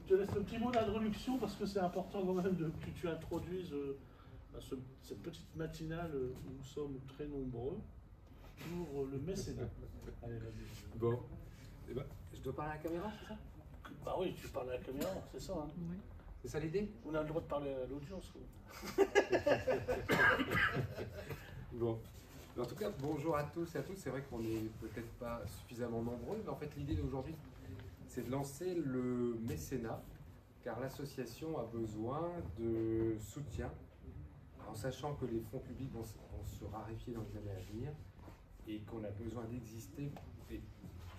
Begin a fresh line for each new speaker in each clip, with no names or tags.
te laisse le petit mot d'introduction parce que c'est important quand même que tu introduises cette petite matinale où nous sommes très nombreux pour le mécénat. Allez, vas-y.
Bon, eh ben, je dois parler à la caméra, c'est ça?
Bah oui, tu parles à la caméra, c'est ça. Hein.
Oui.
C'est ça l'idée?
On a le droit de parler à l'audience.
Bon. En tout cas, bonjour à tous et à toutes. C'est vrai qu'on n'est peut-être pas suffisamment nombreux, mais en fait, l'idée d'aujourd'hui, c'est de lancer le mécénat, car l'association a besoin de soutien, en sachant que les fonds publics vont se raréfier dans les années à venir et qu'on a besoin d'exister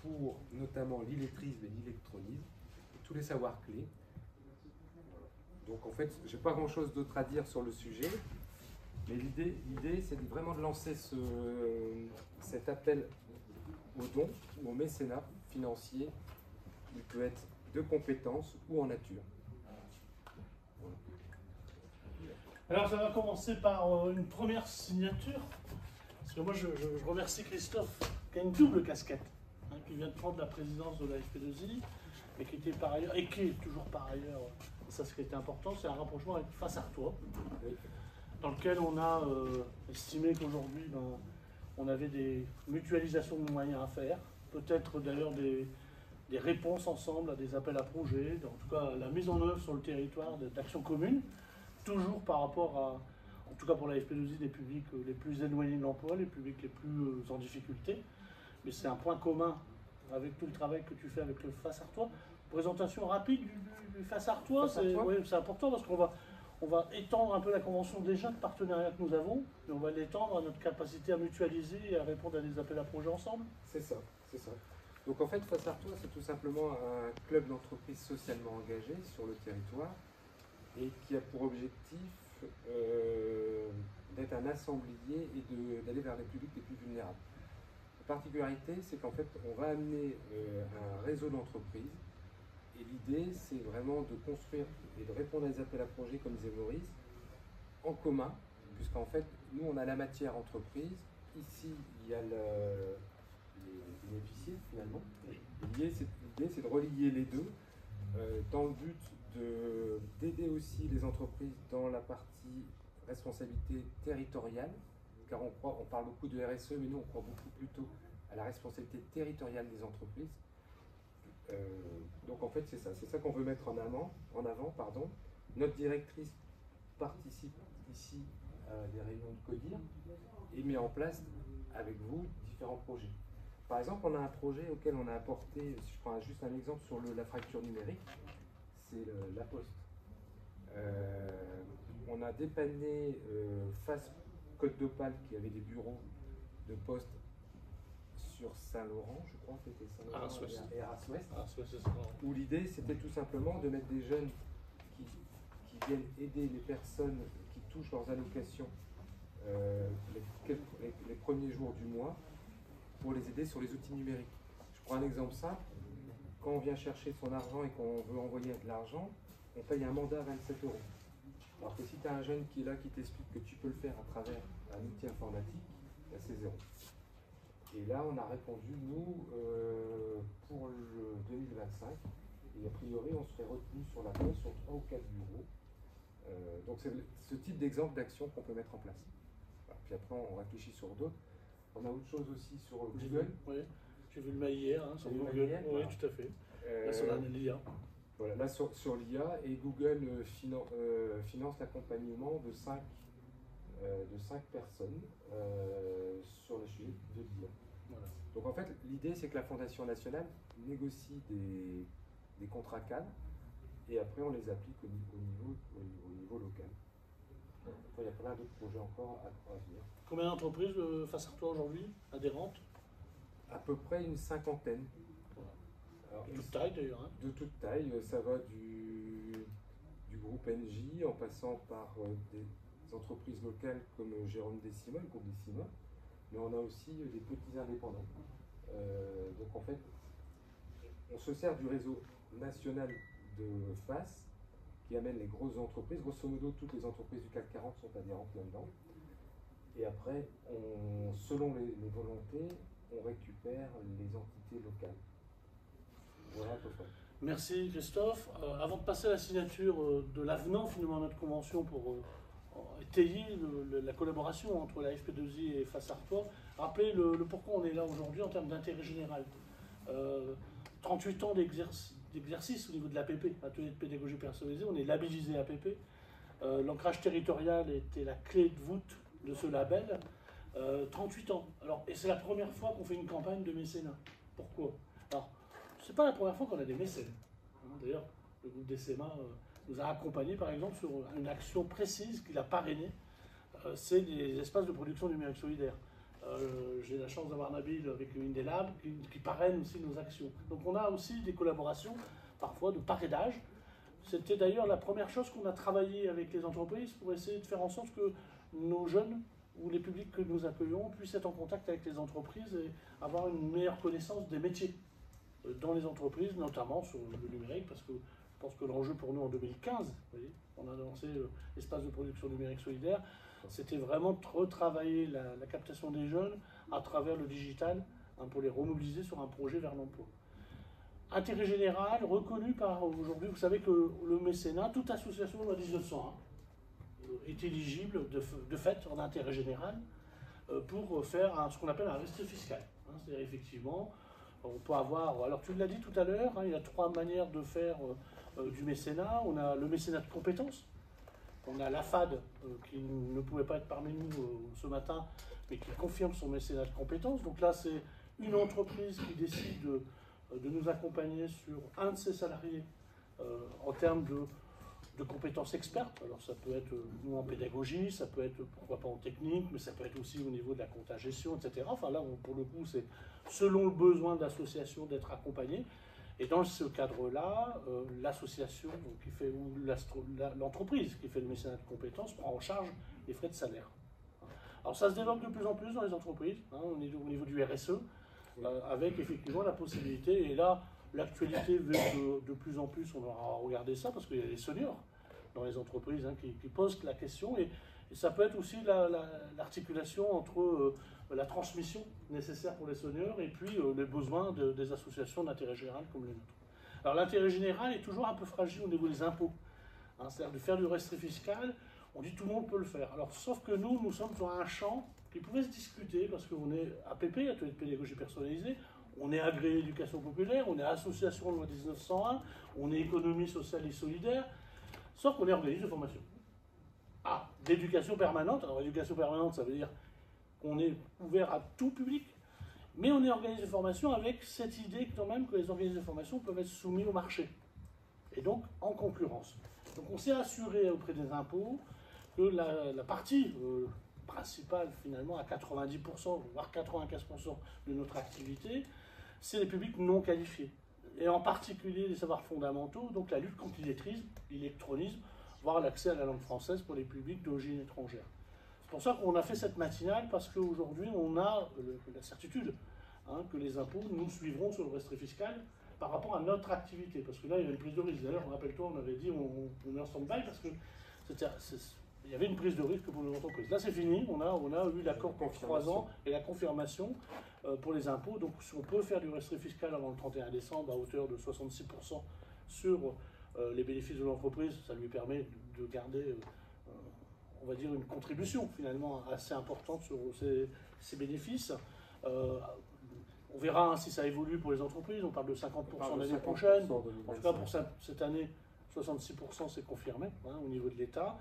pour notamment l'illettrisme et l'électronisme, tous les savoirs clés. Donc en fait, je n'ai pas grand-chose d'autre à dire sur le sujet, mais l'idée c'est vraiment de lancer cet appel au don, au mécénat financier, qui peut être de compétences ou en nature.
Alors ça va commencer par une première signature, parce que moi je remercie Christophe, qui a une double casquette, hein, qui vient de prendre la présidence de la FP2I, et qui était par ailleurs, et qui est toujours par ailleurs, et ça ce qui était important, c'est un rapprochement avec Face Artois, dans lequel on a estimé qu'aujourd'hui on avait des mutualisations de moyens à faire, peut-être d'ailleurs des réponses ensemble à des appels à projets, en tout cas la mise en œuvre sur le territoire d'actions communes, toujours par rapport à, en tout cas pour la FP2I, des publics les plus éloignés de l'emploi, les publics les plus en difficulté. Mais c'est un point commun avec tout le travail que tu fais avec le Face Artois. Présentation rapide du Face Artois, c'est important parce qu'on va étendre un peu la convention déjà de partenariat que nous avons, mais on va l'étendre à notre capacité à mutualiser et à répondre à des appels à projets ensemble.
C'est ça, c'est ça. Donc en fait, Face Artois, c'est tout simplement un club d'entreprises socialement engagé sur le territoire et qui a pour objectif d'être un assemblier et d'aller vers les publics les plus vulnérables. La particularité, c'est qu'en fait, on va amener un réseau d'entreprises et l'idée, c'est vraiment de construire et de répondre à des appels à projets, comme disait Maurice, en commun, puisqu'en fait, nous, on a la matière entreprise. Ici, il y a les bénéficiaires, finalement. L'idée, c'est de relier les deux dans le but d'aider aussi les entreprises dans la partie responsabilité territoriale, car on parle beaucoup de RSE, mais nous on croit beaucoup plutôt à la responsabilité territoriale des entreprises. Donc en fait c'est ça qu'on veut mettre en avant. Notre directrice participe ici à des réunions de CODIR et met en place avec vous différents projets. Par exemple, on a un projet auquel on a apporté, si je prends juste un exemple sur la fracture numérique, c'est la Poste. On a dépanné face Côte d'Opale qui avait des bureaux de poste sur Saint-Laurent, je crois que c'était Saint-Laurent et Arras-Ouest, où l'idée c'était tout simplement de mettre des jeunes qui viennent aider les personnes qui touchent leurs allocations les premiers jours du mois pour les aider sur les outils numériques. Je prends un exemple simple. Quand on vient chercher son argent et qu'on veut envoyer de l'argent, on paye un mandat à 27 €. Alors que si tu as un jeune qui est là, qui t'explique que tu peux le faire à travers un outil informatique, c'est 0. Et là, on a répondu, nous, pour le 2025, et a priori, on serait retenu sur la Poste sur 3 ou 4 bureaux. Donc c'est ce type d'exemple d'action qu'on peut mettre en place. Voilà. Puis après, on réfléchit sur d'autres. On a autre chose aussi sur Google.
Oui. J'ai vu le mail hier, hein, sur Google.
Hier,
Oui,
voilà.
tout à fait. Là, sur l'IA.
Voilà, là sur l'IA, et Google finance l'accompagnement de 5 personnes sur le sujet de l'IA. Voilà. Donc en fait, l'idée c'est que la Fondation nationale négocie des contrats cadres et après on les applique au niveau local. Après, il y a plein d'autres projets encore à venir.
Combien d'entreprises Face Artois aujourd'hui, adhérentes?
À peu près une 50aine.
Voilà.
Alors,
De toute taille d'ailleurs. Hein.
De toute taille, ça va du groupe NJ en passant par des entreprises locales comme Jérôme Décima, le groupe Décima, mais on a aussi des petits indépendants. Donc en fait, on se sert du réseau national de FAS qui amène les grosses entreprises. Grosso modo, toutes les entreprises du CAC 40 sont adhérentes là-dedans. Et après, selon les volontés, on récupère les entités locales. Voilà à peu près.
Merci Christophe. Avant de passer à la signature de l'avenant finalement à notre convention pour étayer la collaboration entre la FP2I et Face Artois, rappelez le pourquoi on est là aujourd'hui en termes d'intérêt général. 38 ans d'exercice au niveau de l'APP, Atelier de pédagogie personnalisée, on est labellisé APP. L'ancrage territorial était la clé de voûte de ce label. 38 ans. Alors, et c'est la première fois qu'on fait une campagne de mécénat. Pourquoi? Alors, c'est pas la première fois qu'on a des mécènes. D'ailleurs, le groupe des CEMA nous a accompagnés, par exemple, sur une action précise qu'il a parrainée. C'est des espaces de production numérique solidaire. J'ai la chance d'avoir Nabil avec Indelab qui parraine aussi nos actions. Donc on a aussi des collaborations, parfois de parrainage. C'était d'ailleurs la première chose qu'on a travaillé avec les entreprises pour essayer de faire en sorte que nos jeunes ou les publics que nous accueillons puissent être en contact avec les entreprises et avoir une meilleure connaissance des métiers dans les entreprises, notamment sur le numérique, parce que je pense que l'enjeu pour nous en 2015, vous voyez, on a lancé l'espace de production numérique solidaire, c'était vraiment de retravailler la captation des jeunes à travers le digital pour les remobiliser sur un projet vers l'emploi. Intérêt général, reconnu par aujourd'hui, vous savez que le mécénat, toute association de loi 1901 est éligible de fait en intérêt général pour faire ce qu'on appelle un resté fiscal. C'est-à-dire effectivement, on peut avoir, alors tu l'as dit tout à l'heure, il y a 3 manières de faire du mécénat. On a le mécénat de compétences, on a l'AFAD qui ne pouvait pas être parmi nous ce matin, mais qui confirme son mécénat de compétences. Donc là, c'est une entreprise qui décide de nous accompagner sur un de ses salariés en termes de compétences expertes. Alors ça peut être nous en pédagogie, ça peut être pourquoi pas en technique, mais ça peut être aussi au niveau de la compta gestion, etc. Enfin là, pour le coup, c'est selon le besoin de l'association d'être accompagné. Et dans ce cadre-là, l'association ou l'entreprise qui fait le mécénat de compétences prend en charge les frais de salaire. Alors ça se développe de plus en plus dans les entreprises, au niveau du RSE, avec effectivement la possibilité, et là, l'actualité veut que de plus en plus on aura regardé ça, parce qu'il y a des seniors dans les entreprises qui posent la question, et ça peut être aussi l'articulation entre la transmission nécessaire pour les seniors et puis les besoins des associations d'intérêt général comme les nôtres. Alors l'intérêt général est toujours un peu fragile au niveau des impôts. C'est-à-dire de faire du resté fiscal, on dit tout le monde peut le faire. Alors sauf que nous sommes sur un champ qui pouvait se discuter, parce qu'on est APP, Atelier de pédagogie personnalisée, on est agréé éducation populaire, on est association loi 1901, on est économie sociale et solidaire, sauf qu'on est organisme de formation. D'éducation permanente. Alors éducation permanente, ça veut dire qu'on est ouvert à tout public, mais on est organisme de formation avec cette idée quand même que les organismes de formation peuvent être soumis au marché, et donc en concurrence. Donc on s'est assuré auprès des impôts que la partie principale finalement à 90%, voire 95% de notre activité, c'est les publics non qualifiés. Et en particulier les savoirs fondamentaux, donc la lutte contre l'illettrisme, l'illectronisme, voire l'accès à la langue française pour les publics d'origine étrangère. C'est pour ça qu'on a fait cette matinale, parce qu'aujourd'hui on a la certitude que les impôts nous suivront sur le resté fiscal par rapport à notre activité. Parce que là il y a une prise de risque. D'ailleurs, rappelle-toi, on avait dit on est en stand-by parce que il y avait une prise de risque pour les entreprises. Là, c'est fini. On a eu l'accord pour 3 ans et la confirmation pour les impôts. Donc, si on peut faire du resté fiscal avant le 31 décembre à hauteur de 66% sur les bénéfices de l'entreprise, ça lui permet de garder, on va dire, une contribution finalement assez importante sur ces bénéfices. On verra si ça évolue pour les entreprises. On parle de 50% l'année prochaine. En tout cas, pour cette année, 66% c'est confirmé au niveau de l'État.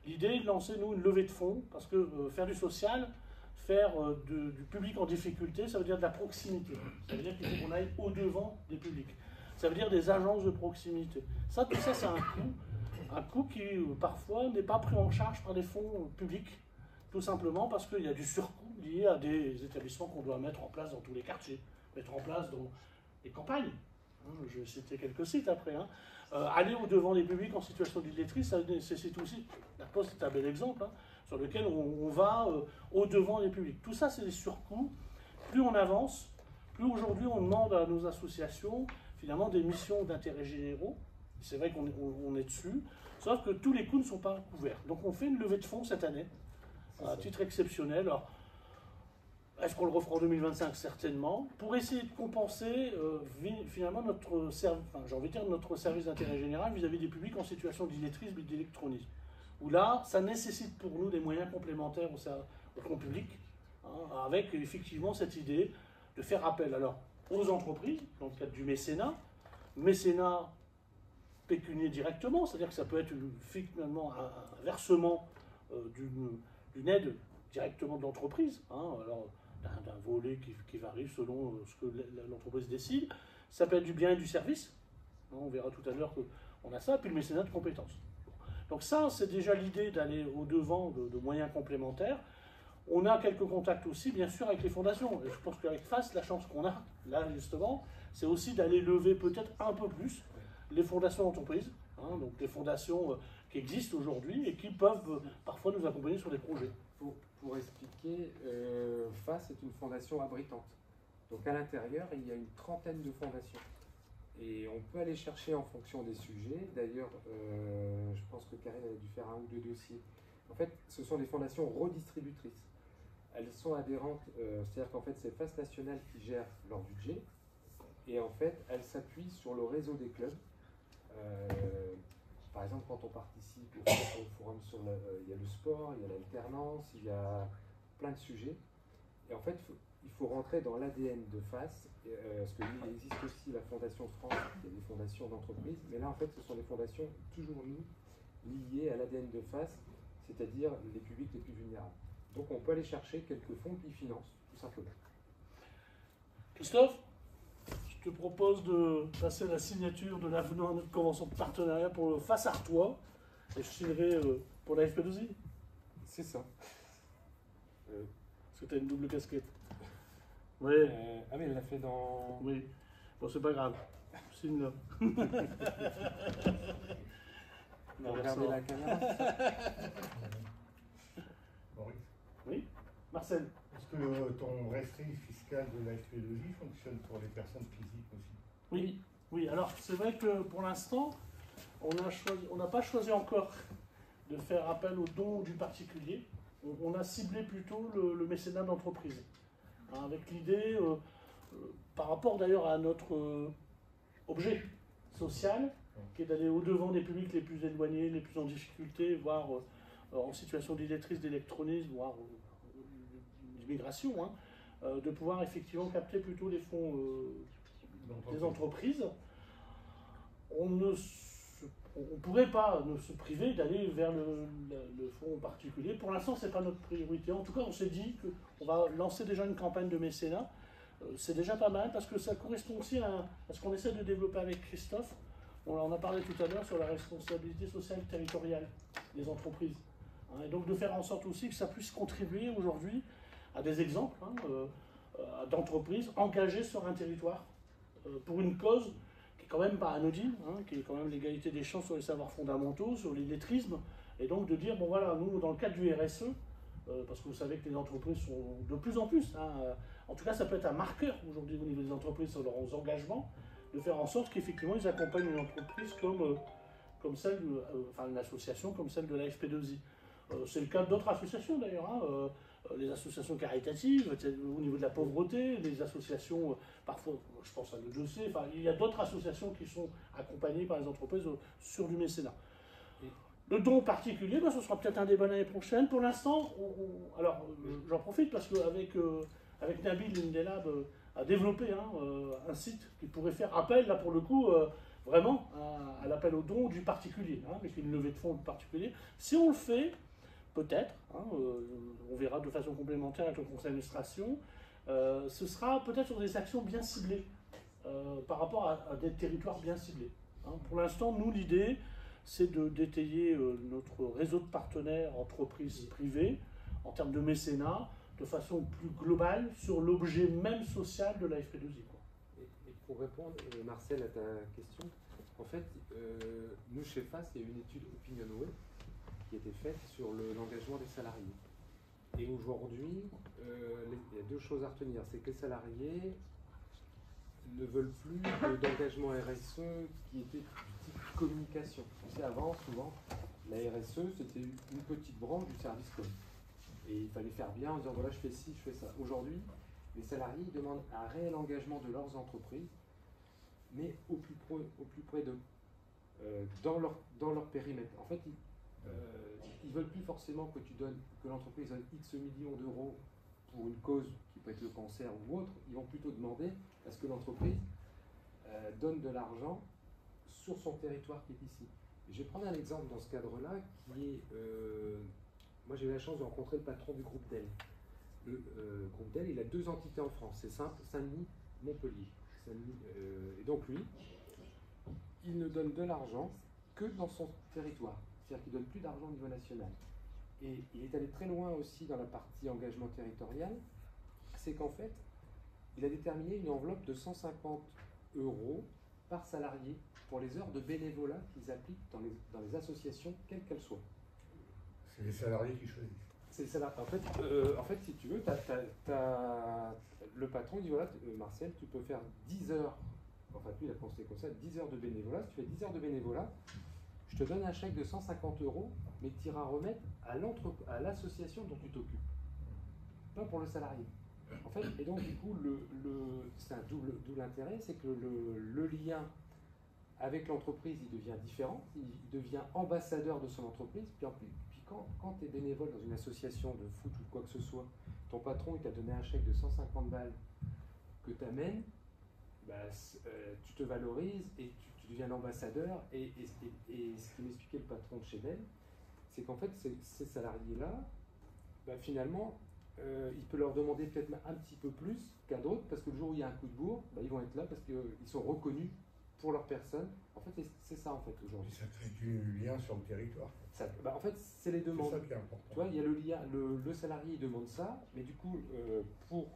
L'idée est de lancer, nous, une levée de fonds, parce que faire du social, faire du public en difficulté, ça veut dire de la proximité. Ça veut dire qu'il faut qu'on aille au-devant des publics. Ça veut dire des agences de proximité. Tout ça, c'est un coût qui, parfois, n'est pas pris en charge par des fonds publics, tout simplement parce qu'il y a du surcoût lié à des établissements qu'on doit mettre en place dans tous les quartiers, mettre en place dans les campagnes. Je vais citer quelques sites après. Aller au-devant des publics en situation d'illettrisme, ça nécessite aussi, la Poste est un bel exemple, sur lequel on va au-devant des publics. Tout ça, c'est des surcoûts. Plus on avance, plus aujourd'hui on demande à nos associations, finalement, des missions d'intérêt généraux. C'est vrai qu'on est dessus, sauf que tous les coûts ne sont pas couverts. Donc on fait une levée de fonds cette année, à titre exceptionnel. Alors, Est-ce qu'on le refera en 2025? Certainement. Pour essayer de compenser finalement notre service d'intérêt général vis-à-vis des publics en situation d'illettrisme et d'électronisme. Où là, ça nécessite pour nous des moyens complémentaires au grand public, hein, avec effectivement cette idée de faire appel alors aux entreprises, dans le cadre du mécénat pécunier directement, c'est-à-dire que ça peut être finalement un versement d'une aide directement de l'entreprise, hein, alors d'un volet qui varie selon ce que l'entreprise décide. Ça peut être du bien et du service, hein, on verra tout à l'heure qu'on a ça, et puis le mécénat de compétences. Donc ça, c'est déjà l'idée d'aller au-devant de moyens complémentaires. On a quelques contacts aussi, bien sûr, avec les fondations. Et je pense qu'avec FAS, la chance qu'on a, là, justement, c'est aussi d'aller lever peut-être un peu plus les fondations d'entreprise, hein, donc les fondations qui existent aujourd'hui et qui peuvent parfois nous accompagner sur des projets.
Pour expliquer, FAS est une fondation abritante. Donc à l'intérieur, il y a une trentaine de fondations. Et on peut aller chercher en fonction des sujets. D'ailleurs, je pense que Karine a dû faire un ou deux dossiers. En fait, ce sont des fondations redistributrices. Elles sont adhérentes, c'est-à-dire qu'en fait, c'est FAS National qui gère leur budget. Et en fait, elles s'appuient sur le réseau des clubs. Par exemple, quand on participe au forum il y a le sport, il y a l'alternance, il y a plein de sujets. Et en fait, il faut rentrer dans l'ADN de FAS, parce qu'il existe aussi la Fondation France, il y a des fondations d'entreprise, mais là, en fait, ce sont des fondations, toujours liées à l'ADN de FAS, c'est-à-dire les publics les plus vulnérables. Donc, on peut aller chercher quelques fonds qui financent, tout simplement.
Christophe, je te propose de passer à la signature de l'avenant à notre convention de partenariat pour le FAS Artois, et je signerai pour la FP2I.
C'est ça.
Parce que tu as une double casquette. Oui.
Ah mais elle l'a fait dans...
Oui. Bon, c'est pas grave. Signe là.
Regardez la caméra.
Maurice,
Oui. Marcel.
est-ce que ton rescrit fiscal de la FP2I fonctionne pour les personnes physiques aussi?
Oui. Oui. Alors, c'est vrai que pour l'instant, on n'a pas choisi encore de faire appel aux dons du particulier. On a ciblé plutôt le mécénat d'entreprise. Hein, avec l'idée, par rapport d'ailleurs à notre objet social, qui est d'aller au-devant des publics les plus éloignés, les plus en difficulté, voire en situation d'illettrisme, d'électronisme, voire d'immigration, hein, de pouvoir effectivement capter plutôt les fonds des entreprises. On ne pourrait pas se priver d'aller vers le fonds particulier. Pour l'instant, ce n'est pas notre priorité. En tout cas, on s'est dit qu'on va lancer déjà une campagne de mécénat. C'est déjà pas mal parce que ça correspond aussi à ce qu'on essaie de développer avec Christophe. On en a parlé tout à l'heure sur la responsabilité sociale territoriale des entreprises. Hein, et donc de faire en sorte aussi que ça puisse contribuer aujourd'hui à des exemples d'entreprises engagées sur un territoire pour une cause qui est quand même pas anodine, hein, qui est quand même l'égalité des chances sur les savoirs fondamentaux, sur l'illettrisme, et donc de dire, bon voilà, nous dans le cadre du RSE, parce que vous savez que les entreprises sont de plus en plus, hein, en tout cas ça peut être un marqueur aujourd'hui au niveau des entreprises sur leurs engagements, de faire en sorte qu'effectivement ils accompagnent une entreprise comme celle, enfin une association comme celle de la FP2I. C'est le cas d'autres associations d'ailleurs, hein, les associations caritatives, au niveau de la pauvreté, les associations, parfois, je pense à l'EDC, enfin, il y a d'autres associations qui sont accompagnées par les entreprises sur du mécénat. Le don particulier, ce sera peut-être un débat l'année prochaine. Pour l'instant, alors j'en profite parce qu'avec avec Nabil Indelab a développé un site qui pourrait faire appel, là pour le coup, vraiment à l'appel au don du particulier, hein, avec une levée de fonds du particulier. Si on le fait, peut-être, hein, on verra de façon complémentaire avec le conseil d'administration, ce sera peut-être sur des actions bien ciblées, par rapport à des territoires bien ciblés. Hein. Pour l'instant, nous, l'idée, c'est de détailler notre réseau de partenaires, entreprises privées, en termes de mécénat, de façon plus globale, sur l'objet même social de la FP2I.
Et pour répondre, Marcel, à ta question, en fait, nous, chez FAS, il y a une étude OpinionWay qui a été faite sur l'engagement des salariés. Et aujourd'hui, il y a deux choses à retenir. C'est que les salariés ne veulent plus d'engagement RSE qui était du type communication. Tu sais, avant, souvent, la RSE, c'était une petite branche du service com. Et il fallait faire bien en disant voilà, je fais ci, je fais ça. Aujourd'hui, les salariés demandent un réel engagement de leurs entreprises, mais au plus près d'eux, dans leur périmètre. En fait, ils ne veulent plus forcément que l'entreprise donne X millions d'euros pour une cause qui peut être le cancer ou autre. Ils vont plutôt demander à ce que l'entreprise donne de l'argent sur son territoire qui est ici. Et je vais prendre un exemple dans ce cadre-là qui est... moi, j'ai eu la chance de rencontrer le patron du groupe Dell. Le groupe Dell, il a 2 entités en France, c'est Saint-Denis, Montpellier. Et donc lui, il ne donne de l'argent que dans son territoire. C'est-à-dire qu'il ne donne plus d'argent au niveau national. Et il est allé très loin aussi dans la partie engagement territorial. C'est qu'en fait, il a déterminé une enveloppe de 150 € par salarié pour les heures de bénévolat qu'ils appliquent dans les associations, quelles qu'elles soient.
C'est les salariés qui choisissent.
C'est ça. En fait, si tu veux, le patron dit voilà, Marcel, tu peux faire 10 heures, enfin lui il a pensé comme ça, 10 heures de bénévolat. Si tu fais 10 heures de bénévolat, je te donne un chèque de 150 €, mais tu iras remettre à l'association dont tu t'occupes, pas pour le salarié. En fait, et donc du coup, c'est un double intérêt, c'est que le lien avec l'entreprise, il devient différent, il devient ambassadeur de son entreprise, puis quand tu es bénévole dans une association de foot ou quoi que ce soit, ton patron il t'a donné un chèque de 150 balles que tu amènes, tu te valorises et tu deviens l'ambassadeur. Et ce qui m'expliquait le patron de chez Dell, c'est qu'en fait, ces salariés-là, finalement, il peut leur demander peut-être un petit peu plus qu'à d'autres, parce que le jour où il y a un coup de bourre, ils vont être là parce qu'ils sont reconnus pour leur personne. En fait, c'est ça en fait aujourd'hui.
Ça crée du lien sur le territoire.
En fait, c'est les demandes.
C'est ça qui est important.
Tu vois, il y a le lien, le salarié il demande ça, mais du coup, pour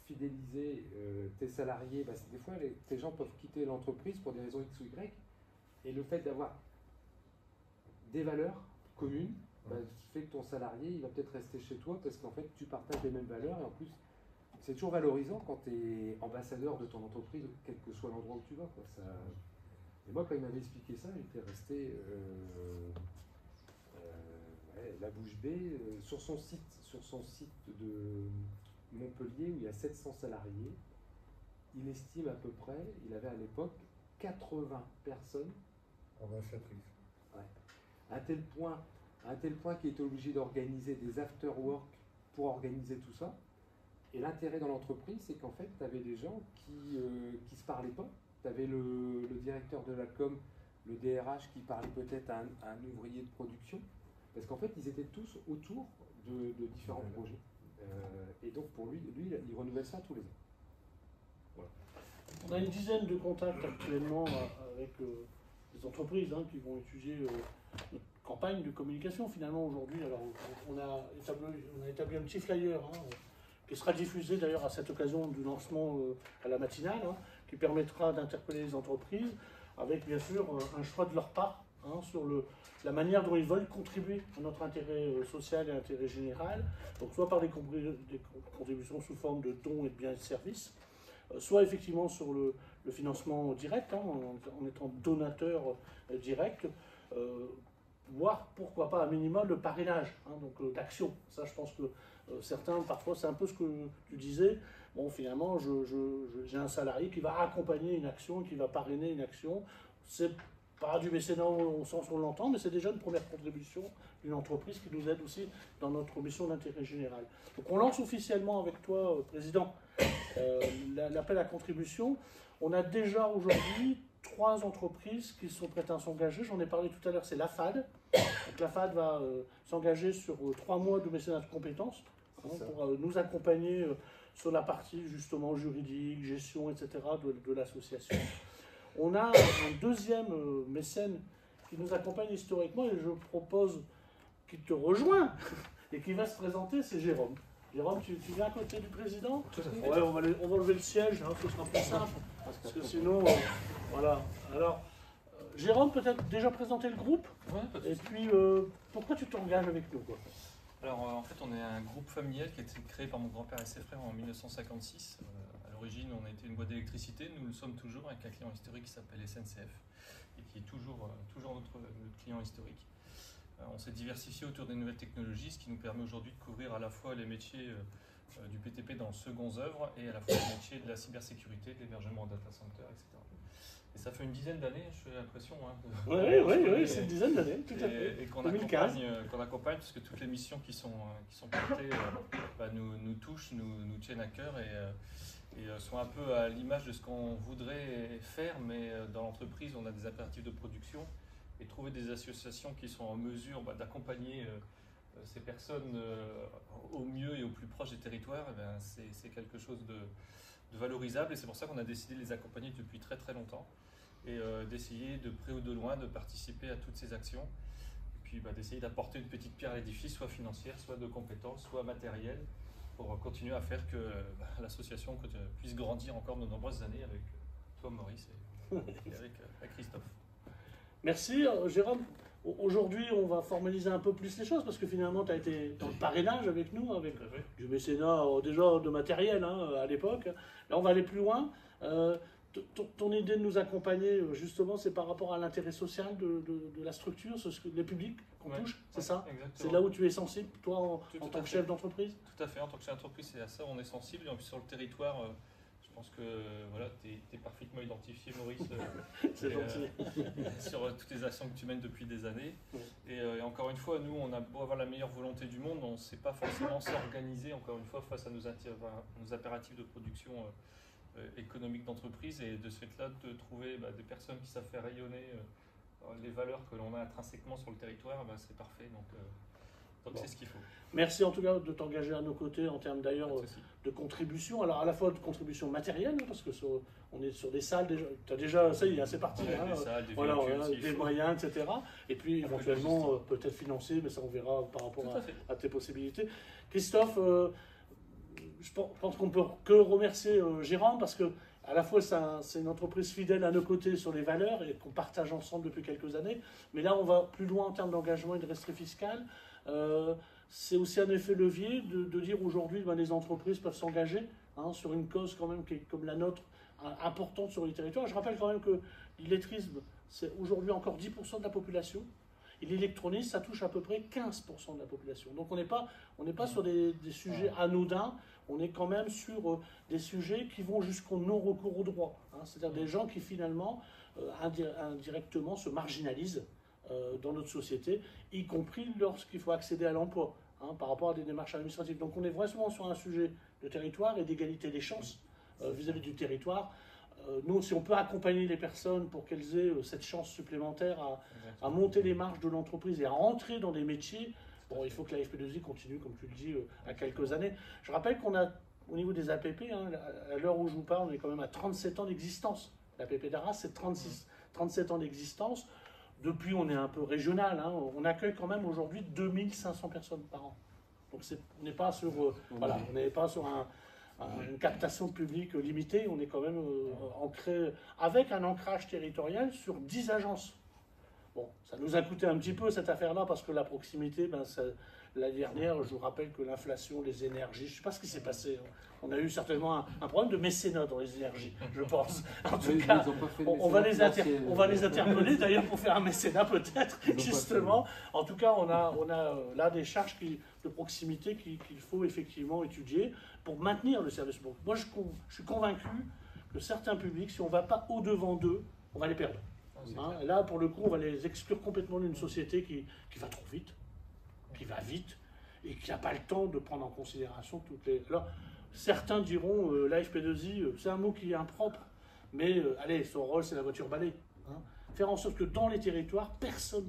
fidéliser tes salariés, des fois, tes gens peuvent quitter l'entreprise pour des raisons X ou Y, et le fait d'avoir des valeurs communes, fait que ton salarié, il va peut-être rester chez toi parce qu'en fait, tu partages les mêmes valeurs, et en plus, c'est toujours valorisant quand tu es ambassadeur de ton entreprise, quel que soit l'endroit où tu vas, quoi. Ça... Et moi, quand il m'avait expliqué ça, j'étais resté la bouche bée. Sur son site de Montpellier, où il y a 700 salariés, il estime à peu près, il avait à l'époque 80 personnes
Ambassadrices.
Ouais. À un tel point qu'il était obligé d'organiser des after-work pour organiser tout ça. Et l'intérêt dans l'entreprise, c'est qu'en fait, tu avais des gens qui se parlaient pas. Tu avais le directeur de la com, le DRH qui parlait peut-être à un ouvrier de production, parce qu'en fait, ils étaient tous autour de différents projets. Et donc, pour lui, il renouvelle ça tous les ans. Voilà.
On a une dizaine de contacts actuellement avec des entreprises qui vont étudier notre campagne de communication. Finalement, aujourd'hui, alors on a établi un petit flyer qui sera diffusé d'ailleurs à cette occasion du lancement à la matinale, qui permettra d'interpeller les entreprises avec bien sûr un choix de leur part sur la manière dont ils veulent contribuer à notre intérêt social et intérêt général, donc soit par des contributions sous forme de dons et de biens et de services, soit effectivement sur le financement direct, en étant donateur direct, voire pourquoi pas à minimum le parrainage, donc d'action. Ça, je pense que certains, parfois, c'est un peu ce que tu disais. Bon, finalement, j'ai un salarié qui va accompagner une action, qui va parrainer une action. C'est pas du mécénat au sens où on l'entend, mais c'est déjà une première contribution d'une entreprise qui nous aide aussi dans notre mission d'intérêt général. Donc on lance officiellement avec toi, Président, l'appel à contribution. On a déjà aujourd'hui 3 entreprises qui sont prêtes à s'engager. J'en ai parlé tout à l'heure, c'est la FAD. Donc la FAD va s'engager sur 3 mois de mécénat de compétences pour nous accompagner sur la partie justement juridique, gestion, etc. de l'association. On a un deuxième mécène qui nous accompagne historiquement et je propose qu'il te rejoint et qui va se présenter, c'est Jérôme. Jérôme, tu viens à côté du président?
Tout à fait.
Ouais, on va enlever le siège, ce sera plus simple, parce que sinon, voilà. Alors, Jérôme, peut-être déjà présenter le groupe?
Ouais, pas de
et
souci.
puis, pourquoi tu t'engages avec nous, quoi?
Alors en fait on est un groupe familial qui a été créé par mon grand-père et ses frères en 1956. À l'origine on a été une boîte d'électricité, nous le sommes toujours avec un client historique qui s'appelle SNCF et qui est toujours notre client historique. On s'est diversifié autour des nouvelles technologies, ce qui nous permet aujourd'hui de couvrir à la fois les métiers du BTP dans le second œuvre et à la fois les métiers de la cybersécurité, de l'hébergement en data center, etc. Et ça fait une dizaine d'années, j'ai l'impression. Hein,
oui, c'est une dizaine d'années, tout à fait.
Et qu'on
2015.
accompagne, parce que toutes les missions qui sont portées nous touchent, nous tiennent à cœur et sont un peu à l'image de ce qu'on voudrait faire, mais dans l'entreprise, on a des impératifs de production et trouver des associations qui sont en mesure d'accompagner ces personnes au mieux et au plus proche des territoires, c'est quelque chose de valorisable et c'est pour ça qu'on a décidé de les accompagner depuis très très longtemps et d'essayer de près ou de loin de participer à toutes ces actions et puis d'essayer d'apporter une petite pierre à l'édifice, soit financière, soit de compétences, soit matérielle, pour continuer à faire que l'association puisse grandir encore de nombreuses années avec toi Maurice et avec Christophe.
Merci Jérôme. Aujourd'hui, on va formaliser un peu plus les choses parce que finalement, tu as été dans le parrainage avec nous, avec du mécénat déjà de matériel à l'époque. Là, on va aller plus loin. Ton idée de nous accompagner, justement, c'est par rapport à l'intérêt social de la structure, les publics qu'on touche, c'est ça? C'est là où tu es sensible, toi, en tant que chef d'entreprise?
Tout à fait, en tant que chef d'entreprise, c'est à ça on est sensible. Et en plus, sur le territoire, je pense que voilà, tu es parfaitement identifié, Maurice,
c'est gentil.
sur toutes les actions que tu mènes depuis des années.
Oui.
Et encore une fois, nous, on a beau avoir la meilleure volonté du monde, on ne sait pas forcément s'organiser, encore une fois, face à nos impératifs de production économique d'entreprise. Et de ce fait-là, de trouver des personnes qui savent faire rayonner les valeurs que l'on a intrinsèquement sur le territoire, c'est parfait. Donc c'est ce qu'il faut.
Merci en tout cas de t'engager à nos côtés en termes d'ailleurs de contribution. Alors à la fois de contribution matérielle, parce que on est sur des salles déjà. Tu as déjà, ça y est, c'est parti.
Ouais, des salles, des
voilà,
véhicules,
des moyens, etc. Et puis éventuellement peut-être financier, mais ça on verra par rapport à tes possibilités. Christophe, je pense qu'on ne peut que remercier Jérôme parce que à la fois c'est une entreprise fidèle à nos côtés sur les valeurs et qu'on partage ensemble depuis quelques années. Mais là on va plus loin en termes d'engagement et de rescrit fiscal. C'est aussi un effet levier de dire aujourd'hui les entreprises peuvent s'engager sur une cause quand même qui est comme la nôtre importante sur les territoires. Je rappelle quand même que l'illettrisme c'est aujourd'hui encore 10% de la population et l'électronisme ça touche à peu près 15% de la population. Donc on n'est pas sur des sujets anodins, on est quand même sur des sujets qui vont jusqu'au non-recours au droit. C'est-à-dire des gens qui finalement indirectement se marginalisent dans notre société, y compris lorsqu'il faut accéder à l'emploi, par rapport à des démarches administratives. Donc on est vraiment sur un sujet de territoire et d'égalité des chances vis-à-vis du territoire. Nous, si on peut accompagner les personnes pour qu'elles aient cette chance supplémentaire à monter les marges de l'entreprise et à rentrer dans des métiers, il faut que la FP2I continue, comme tu le dis, à quelques années. Je rappelle qu'on a, au niveau des APP, à l'heure où je vous parle, on est quand même à 37 ans d'existence. L'APP d'Arras, c'est 37 ans d'existence. Depuis, on est un peu régional. On accueille quand même aujourd'hui 2500 personnes par an. Donc, on n'est pas sur, on n'est pas sur une captation publique limitée. On est quand même ancré avec un ancrage territorial sur 10 agences. Bon, ça nous a coûté un petit peu cette affaire-là parce que la proximité, l'année dernière, je vous rappelle que l'inflation, les énergies, je ne sais pas ce qui s'est passé. On a eu certainement un problème de mécénat dans les énergies, je pense. En tout cas, on va les interpeller d'ailleurs pour faire un mécénat peut-être, justement. En tout cas, on a là des charges de proximité qu'il faut effectivement étudier pour maintenir le service public. Moi, je suis convaincu que certains publics, si on ne va pas au-devant d'eux, on va les perdre. Et là, pour le coup, on va les exclure complètement d'une société qui va trop vite, qui va vite, et qui n'a pas le temps de prendre en considération toutes les... Alors, certains diront, la FP2I, c'est un mot qui est impropre, mais allez, son rôle, c'est la voiture balai. Faire en sorte que dans les territoires, personne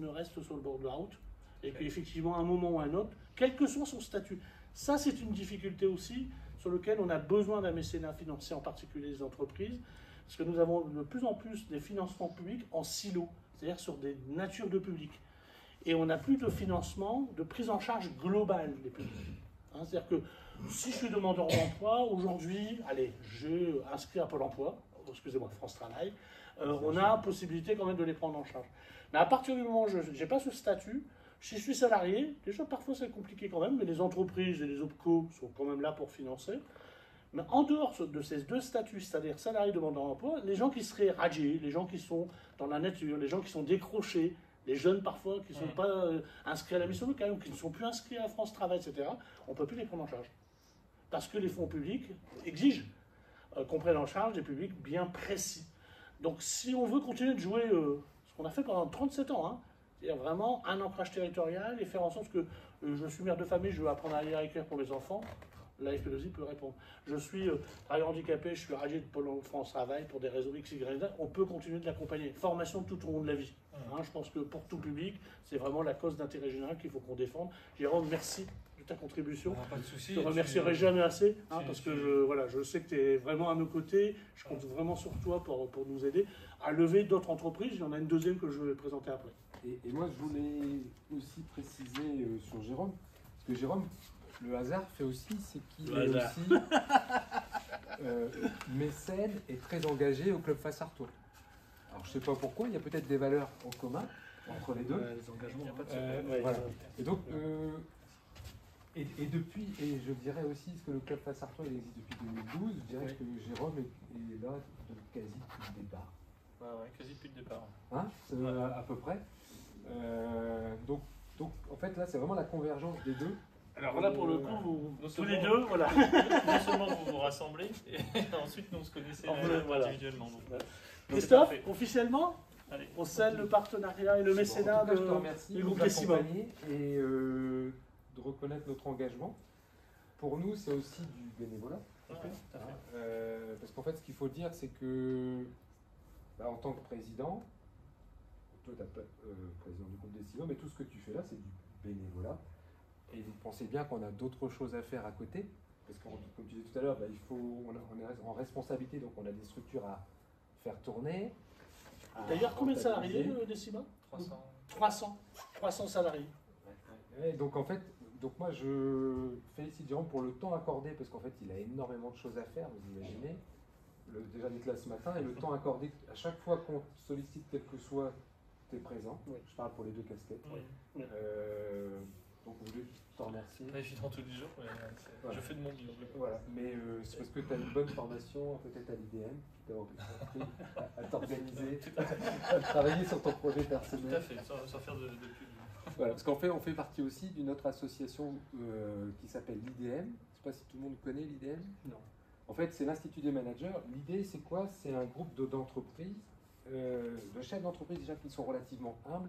ne reste sur le bord de la route, et qu'effectivement, à un moment ou à un autre, quel que soit son statut, ça, c'est une difficulté aussi sur laquelle on a besoin d'un mécénat financier, en particulier les entreprises, parce que nous avons de plus en plus des financements publics en silo, c'est-à-dire sur des natures de public. Et on n'a plus de financement, de prise en charge globale des publics. C'est-à-dire que si je suis demandeur d'emploi, aujourd'hui, allez, je inscris à Pôle emploi, excusez-moi, France Travail, on a possibilité quand même de les prendre en charge. Mais à partir du moment où je n'ai pas ce statut, si je suis salarié, déjà parfois c'est compliqué quand même, mais les entreprises et les OPCO sont quand même là pour financer. Mais en dehors de ces deux statuts, c'est-à-dire salarié demandeur d'emploi, les gens qui seraient radiés, les gens qui sont dans la nature, les gens qui sont décrochés, Les jeunes parfois qui ne sont pas inscrits à la mission locale ou qui ne sont plus inscrits à France Travail, etc., on ne peut plus les prendre en charge. Parce que les fonds publics exigent qu'on prenne en charge des publics bien précis. Donc si on veut continuer de jouer ce qu'on a fait pendant 37 ans, hein, c'est-à-dire vraiment un ancrage territorial et faire en sorte que je suis mère de famille, je veux apprendre à lire et à écrire pour mes enfants, la FP2I peut répondre. Je suis travailleur handicapé, je suis radié de Pôle France Travail pour des raisons X, Y, Z, on peut continuer de l'accompagner. Formation tout au long de la vie. Hein, je pense que pour tout public, c'est vraiment la cause d'intérêt général qu'il faut qu'on défende. Jérôme, merci de ta contribution.
Pas de souci.
Je te remercierai jamais assez, hein, parce que je sais que tu es vraiment à nos côtés. Je compte vraiment sur toi pour nous aider à lever d'autres entreprises. Il y en a une deuxième que je vais présenter après.
Et moi, je voulais aussi préciser sur Jérôme, parce que Jérôme, le hasard fait aussi, c'est qu'il est aussi mécène et très engagé au Club Face Artois. Alors, je ne sais pas pourquoi, il y a peut-être des valeurs en commun entre les deux.
Les engagements,
Il y a pas de
Voilà. Et donc, et depuis, et je dirais aussi que le Club Face Artois il existe depuis 2012, je dirais que Jérôme est là quasi depuis le départ.
Ouais, quasi depuis le départ.
Hein, à peu près. Donc, en fait, là, c'est vraiment la convergence des deux.
Alors là, pour le coup,
Nous
tous les
sommes-
deux, voilà.
Non seulement vous vous rassemblez, et ensuite nous on se connaissait
Voilà.
individuellement. Donc.
Christophe,
parfait.
officiellement,
Allez.
on scelle le partenariat et le mécénat
En tout cas, je te remercie
du
de
groupe
nous
Décima.
accompagner et de reconnaître notre engagement. Pour nous, c'est aussi du bénévolat.
Ouais, tout à fait.
Parce qu'en fait, ce qu'il faut dire, c'est que, en tant que président, toi, tu es président du groupe Décima, mais tout ce que tu fais là, c'est du bénévolat. Et vous pensez bien qu'on a d'autres choses à faire à côté. Parce que, comme tu disais tout à l'heure, on est en responsabilité, donc on a des structures à faire tourner.
D'ailleurs, combien de salariés,
rentabiliser.
Décima
300.
300 salariés.
Ouais, donc en fait, moi je félicite Jérôme pour le temps accordé, parce qu'en fait il a énormément de choses à faire, vous imaginez. Déjà d'être là ce matin, et le temps accordé, à chaque fois qu'on te sollicite quel que soit, tu es présent.
Oui.
Je parle pour les deux casquettes.
Oui.
Donc je voulais te remercier.
Pas évident tous les jours, mais
Voilà.
je fais de mon mieux.
Voilà. Mais c'est parce que tu as une bonne formation, peut-être à l'IDM, qui t'a appris à t'organiser, à travailler sur ton projet
Tout à
personnel.
fait, sans faire de pub.
Voilà, parce qu'en fait, on fait partie aussi d'une autre association qui s'appelle l'IDM. Je ne sais pas si tout le monde connaît l'IDM.
Non.
En fait, c'est l'Institut des managers. L'idée, c'est quoi? C'est un groupe d'entreprises, de chefs d'entreprise déjà qui sont relativement humbles,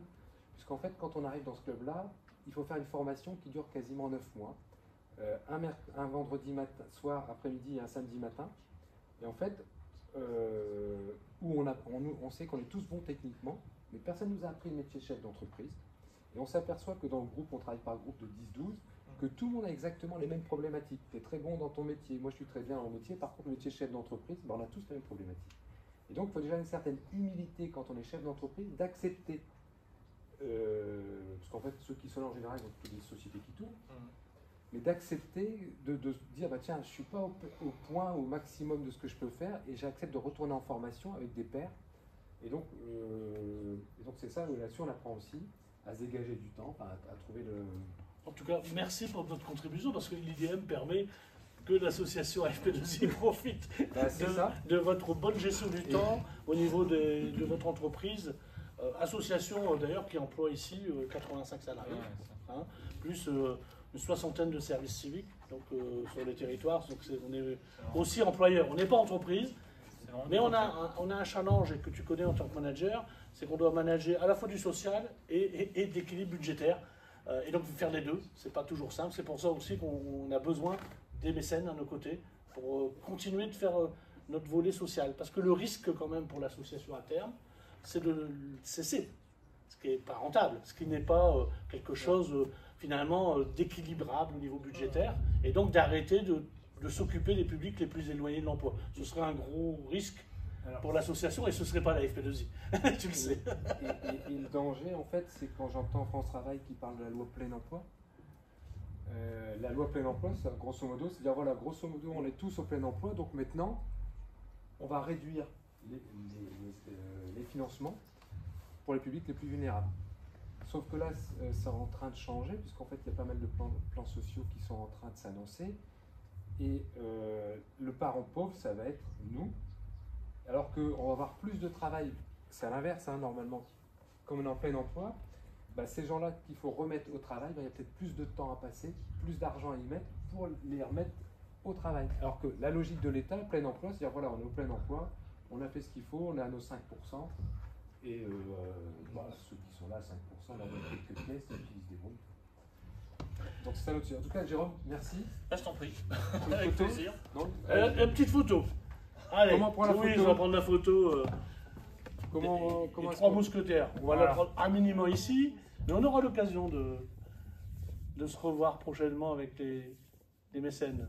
puisqu'en fait, quand on arrive dans ce club-là, il faut faire une formation qui dure quasiment 9 mois. Un vendredi matin, soir, après-midi et un samedi matin. Et en fait, où on sait qu'on est tous bons techniquement, mais personne ne nous a appris le métier de chef d'entreprise. Et on s'aperçoit que dans le groupe, on travaille par groupe de 10-12, que tout le monde a exactement les mêmes problématiques. Tu es très bon dans ton métier, moi je suis très bien dans mon métier, par contre le métier de chef d'entreprise, on a tous les mêmes problématiques. Et donc il faut déjà une certaine humilité quand on est chef d'entreprise d'accepter, parce qu'en fait ceux qui sont là en général, ils ont plutôt des sociétés qui tournent, mais d'accepter de se dire, tiens, je ne suis pas au point, au maximum de ce que je peux faire, et j'accepte de retourner en formation avec des pairs. Et donc c'est ça, là-dessus on apprend aussi à se dégager du temps, à trouver le...
En tout cas, merci pour votre contribution, parce que l'IDM permet que l'association AFP2I profite
c'est ça.
de votre bonne gestion du temps au niveau de votre entreprise. Association d'ailleurs qui emploie ici 85 salariés, hein, plus une soixantaine de services civiques donc, sur les territoires. Donc on est aussi employeur, on n'est pas entreprise. Mais on a un challenge que tu connais en tant que manager, c'est qu'on doit manager à la fois du social et de l'équilibre budgétaire. Et donc faire les deux, c'est pas toujours simple. C'est pour ça aussi qu'on a besoin des mécènes à nos côtés pour continuer de faire notre volet social. Parce que le risque quand même pour l'association à terme, c'est de cesser, ce qui n'est pas rentable, ce qui n'est pas quelque chose finalement d'équilibrable au niveau budgétaire, et donc d'arrêter de s'occuper des publics les plus éloignés de l'emploi. Ce serait un gros risque pour l'association et ce ne serait pas la FP2I, tu le sais.
Et le danger, en fait, c'est quand j'entends France Travail qui parle de la loi plein emploi. La loi plein emploi, ça, grosso modo, c'est-à-dire, voilà, grosso modo, on est tous au plein emploi, donc maintenant, on va réduire les financements pour les publics les plus vulnérables. Sauf que là, c'est en train de changer, puisqu'en fait, il y a pas mal de plans sociaux qui sont en train de s'annoncer. Et le parent pauvre, ça va être nous. Alors qu'on va avoir plus de travail, c'est à l'inverse, hein, normalement. Comme on est en plein emploi, ces gens-là qu'il faut remettre au travail, il y a peut-être plus de temps à passer, plus d'argent à y mettre pour les remettre au travail. Alors que la logique de l'État, plein emploi, c'est-à-dire voilà, on est au plein emploi, on a fait ce qu'il faut, on est à nos 5%, et ceux qui sont là à 5%, on leur donne quelques pièces et puis ils se débrouillent. Donc c'est ça notre sujet. En tout cas, Jérôme, merci.
Je t'en prie.
Une
Avec
photo.
plaisir.
Donc,
Une petite photo. Allez,
Comment on prend la
Louise
photo
va prendre la photo.
comment
Les
est-ce
trois
qu'on-
mousquetaires. On va
Voilà.
la prendre à minima ici, mais on aura l'occasion de se revoir prochainement avec les mécènes.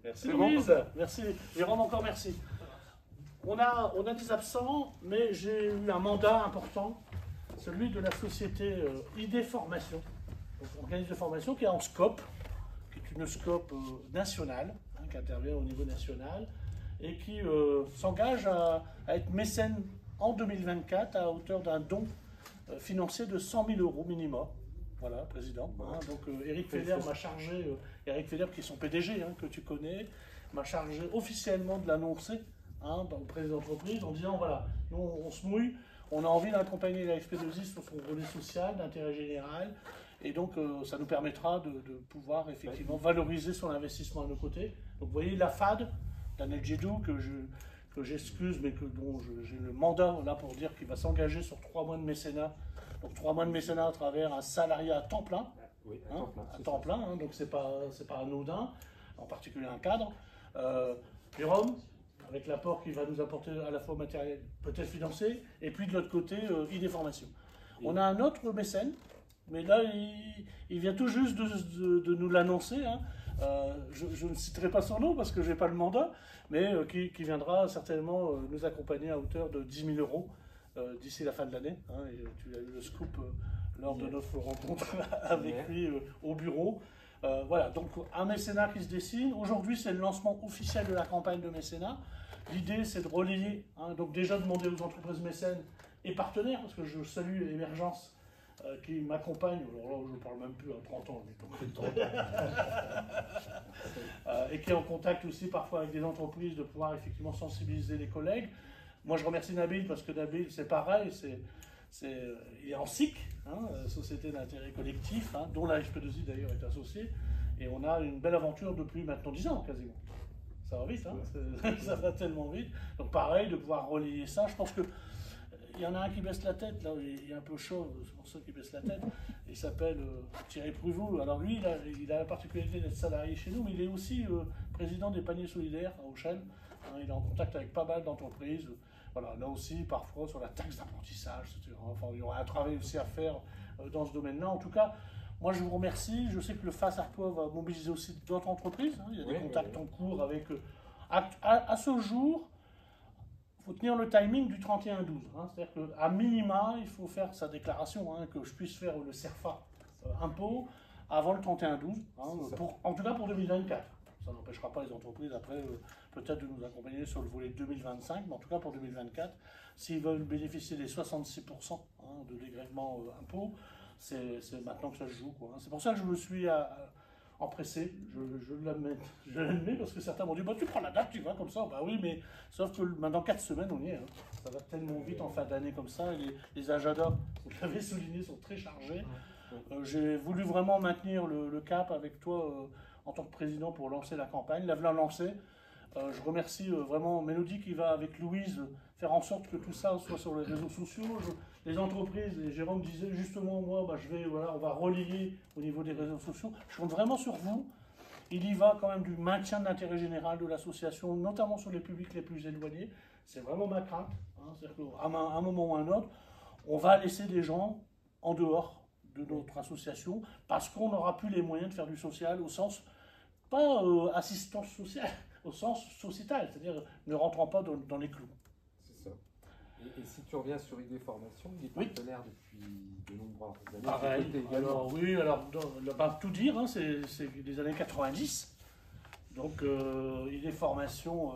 Merci
C'est bon.
Louise. Merci. Jérôme, encore merci. On a des absents, mais j'ai eu un mandat important, celui de la société ID Formation, donc organisme de formation qui est en SCOP, qui est une SCOP nationale, qui intervient au niveau national, et qui s'engage à être mécène en 2024 à hauteur d'un don financier de 100 000 € minimum. Voilà, président. Donc Eric Feder m'a chargé, Eric Feder qui est son PDG, que tu connais, m'a chargé officiellement de l'annoncer au président d'entreprise en disant voilà, nous on se mouille, on a envie d'accompagner la FP2I sur son volet social, d'intérêt général, et donc ça nous permettra de pouvoir effectivement valoriser son investissement à nos côtés. Donc vous voyez la FAD, Daniel Djedou, que j'excuse, mais dont j'ai le mandat là pour dire qu'il va s'engager sur 3 mois de mécénat. Donc 3 mois de mécénat à travers un salariat à temps plein.
Oui,
À temps plein, donc c'est pas anodin, en particulier un cadre. Jérôme, avec l'apport qu'il va nous apporter à la fois matériel, peut-être financier, et puis de l'autre côté, ID Formation. On a un autre mécène, mais là, il vient tout juste de nous l'annoncer. Je ne citerai pas son nom parce que je n'ai pas le mandat, mais qui viendra certainement nous accompagner à hauteur de 10 000 € d'ici la fin de l'année. Et tu as eu le scoop lors de notre rencontre avec lui au bureau. Voilà, donc un mécénat qui se dessine. Aujourd'hui, c'est le lancement officiel de la campagne de mécénat. L'idée, c'est de relayer, donc déjà demander aux entreprises mécènes et partenaires, parce que je salue Émergence qui m'accompagne, alors là je ne parle même plus à 30 ans, et qui est en contact aussi parfois avec des entreprises, de pouvoir effectivement sensibiliser les collègues. Moi je remercie Nabil, parce que Nabil c'est pareil, il est en SIC, Société d'intérêt collectif, dont la FP2I d'ailleurs est associée, et on a une belle aventure depuis maintenant 10 ans quasiment. Ça va vite, ça va tellement vite. Donc pareil, de pouvoir relayer ça, je pense que il y en a un qui baisse la tête, là, il est un peu chaud, c'est pour ça qu'il baisse la tête. Il s'appelle Thierry Pruvot. Alors lui, il a la particularité d'être salarié chez nous, mais il est aussi président des paniers solidaires à Auchel. Il est en contact avec pas mal d'entreprises. Voilà, là aussi, parfois, sur la taxe d'apprentissage, etc. Enfin, il y aura un travail aussi à faire dans ce domaine-là. En tout cas, moi, je vous remercie. Je sais que le FAS Arpois va mobiliser aussi d'autres entreprises. Il y a des contacts en cours avec... À ce jour, il faut tenir le timing du 31-12. C'est-à-dire qu'à minima, il faut faire sa déclaration, que je puisse faire le CERFA impôt avant le 31-12, en tout cas pour 2024. Ça n'empêchera pas les entreprises après peut-être de nous accompagner sur le volet 2025, mais en tout cas pour 2024, s'ils veulent bénéficier des 66% de dégrèvement impôt, c'est maintenant que ça se joue. C'est pour ça que je me suis empressé, je l'admets, parce que certains m'ont dit tu prends la date, tu vas comme ça. Bah oui, mais sauf que maintenant 4 semaines, on y est. Ça va tellement vite en fin d'année comme ça. Et les agendas, vous l'avez souligné, sont très chargés. J'ai voulu vraiment maintenir le cap avec toi en tant que président pour lancer la campagne. La voilà lancée. Je remercie vraiment Mélodie qui va avec Louise faire en sorte que tout ça soit sur les réseaux sociaux. Les entreprises, et Jérôme disait justement, moi, on va relayer au niveau des réseaux sociaux. Je compte vraiment sur vous. Il y va quand même du maintien de l'intérêt général de l'association, notamment sur les publics les plus éloignés. C'est vraiment ma crainte. C'est-à-dire qu'à un moment ou à un autre, on va laisser des gens en dehors de notre association parce qu'on n'aura plus les moyens de faire du social au sens, pas assistance sociale, au sens sociétal, c'est-à-dire ne rentrant pas dans les clous.
C'est ça. Et si tu reviens sur ID Formation, il est partenaire depuis de nombreuses années.
Pareil. Alors, on ne va pas tout dire, c'est des années 90. Donc, ID Formation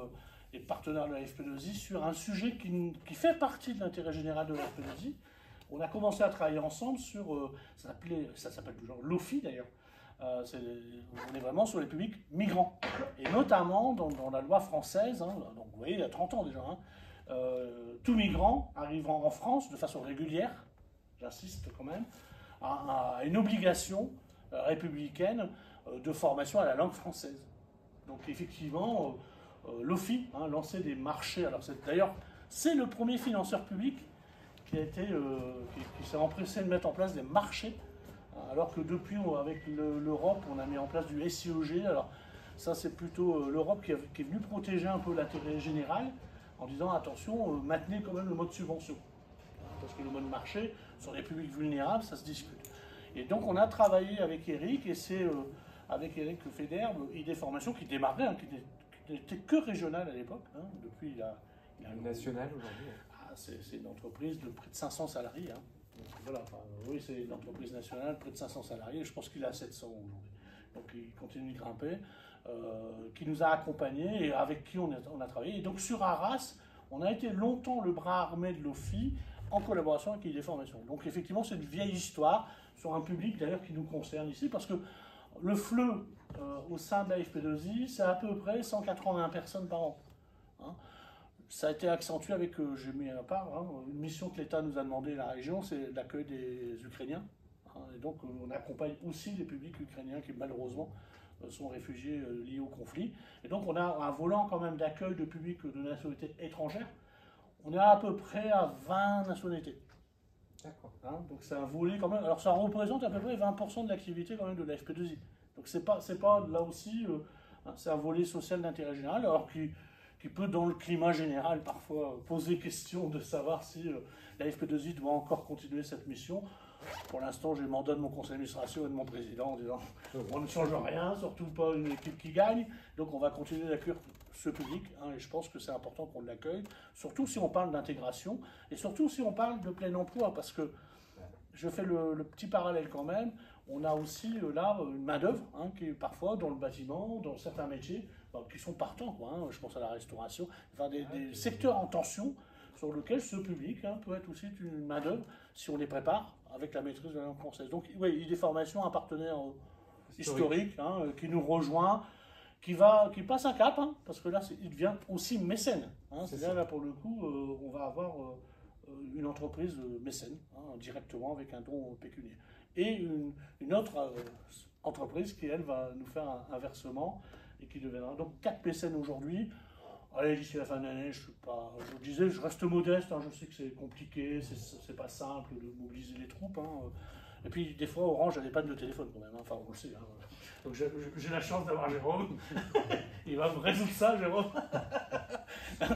est partenaire de la FP2I sur un sujet qui fait partie de l'intérêt général de la FP2I. On a commencé à travailler ensemble sur, ça s'appelle toujours l'OFI d'ailleurs. On est vraiment sur les publics migrants. Et notamment dans la loi française, donc vous voyez, il y a 30 ans déjà, tout migrant arrivant en France de façon régulière, j'insiste quand même, à une obligation républicaine de formation à la langue française. Donc effectivement, l'OFI lançait des marchés. Alors d'ailleurs, c'est le premier financeur public qui s'est empressé de mettre en place des marchés, alors que depuis, avec l'Europe, on a mis en place du SIOG. Alors ça, c'est plutôt l'Europe qui est venue protéger un peu l'intérêt général en disant attention, maintenez quand même le mode subvention. Parce que le mode marché, sur les publics vulnérables, ça se discute. Et donc on a travaillé avec Eric, et c'est avec Eric Federbe, Idée Formation, qui démarrait, qui n'était que régional à l'époque. Depuis, il a
une nationale aujourd'hui.
C'est une entreprise de près de 500 salariés. Donc, voilà, oui, c'est une entreprise nationale, près de 500 salariés. Je pense qu'il a 700 aujourd'hui. Donc il continue de grimper, qui nous a accompagnés et avec qui on a travaillé. Et donc sur Arras, on a été longtemps le bras armé de l'OFI en collaboration avec Idée Formation. Donc effectivement, c'est une vieille histoire sur un public d'ailleurs qui nous concerne ici, parce que le FLE au sein de la FP2I, c'est à peu près 180 personnes par an. Ça a été accentué avec, j'ai mis à part, une mission que l'État nous a demandé, la région, c'est l'accueil des Ukrainiens. Et donc on accompagne aussi les publics ukrainiens qui malheureusement sont réfugiés liés au conflit. Et donc on a un volant quand même d'accueil de publics de nationalité étrangère. On est à peu près à 20 nationalités.
D'accord.
Donc c'est un volet quand même. Alors ça représente à peu près 20% de l'activité quand même de la FP2I. Donc c'est pas là aussi, c'est un volet social d'intérêt général, alors qui peut dans le climat général parfois poser question de savoir si la FP2I doit encore continuer cette mission. Pour l'instant, j'ai mandat de mon conseil d'administration et de mon président en disant on ne change rien, surtout pas une équipe qui gagne, donc on va continuer d'accueillir ce public, et je pense que c'est important qu'on l'accueille, surtout si on parle d'intégration, et surtout si on parle de plein emploi, parce que je fais le petit parallèle quand même, on a aussi là une main-d'œuvre qui est parfois dans le bâtiment, dans certains métiers, qui sont partants, je pense à la restauration, enfin des secteurs en tension sur lesquels ce public peut être aussi une main-d'œuvre si on les prépare avec la maîtrise de la langue française. Donc oui, Idée Formation, un partenaire historique qui nous rejoint, qui passe un cap, parce que là, il devient aussi mécène. Là, pour le coup, on va avoir une entreprise mécène, directement avec un don pécuniaire. Et une autre entreprise qui, elle, va nous faire un versement et qui deviendra donc 4 mécènes aujourd'hui. Allez, d'ici la fin de l'année, je reste modeste, je sais que c'est compliqué, c'est pas simple de mobiliser les troupes. Et puis, des fois, Orange a des pannes de téléphone quand même, enfin, on le sait. Donc, j'ai la chance d'avoir Jérôme. Il va me résoudre ça, Jérôme.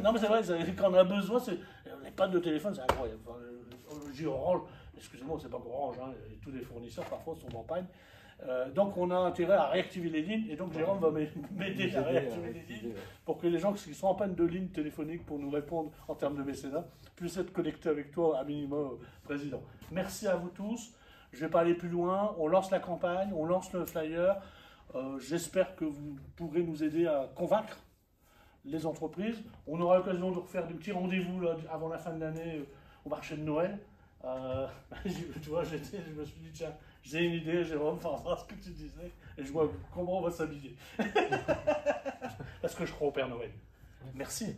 Non, mais c'est vrai, quand on a besoin, les pannes de téléphone, c'est incroyable. Enfin, je dis Orange, excusez-moi, c'est pas qu'Orange, tous les fournisseurs parfois sont en panne. Donc on a intérêt à réactiver les lignes, et donc Jérôme va m'aider à réactiver les lignes pour que les gens qui sont en panne de ligne téléphonique pour nous répondre en termes de mécénat puissent être connectés avec toi à minimum, Président. Merci à vous tous. Je ne vais pas aller plus loin. On lance la campagne, on lance le flyer. J'espère que vous pourrez nous aider à convaincre les entreprises. On aura l'occasion de refaire des petits rendez-vous avant la fin de l'année au marché de Noël. Tu vois, je me suis dit, tiens, j'ai une idée, Jérôme, par rapport à ce que tu disais, et je vois comment on va s'habiller. Parce que je crois au Père Noël. Merci.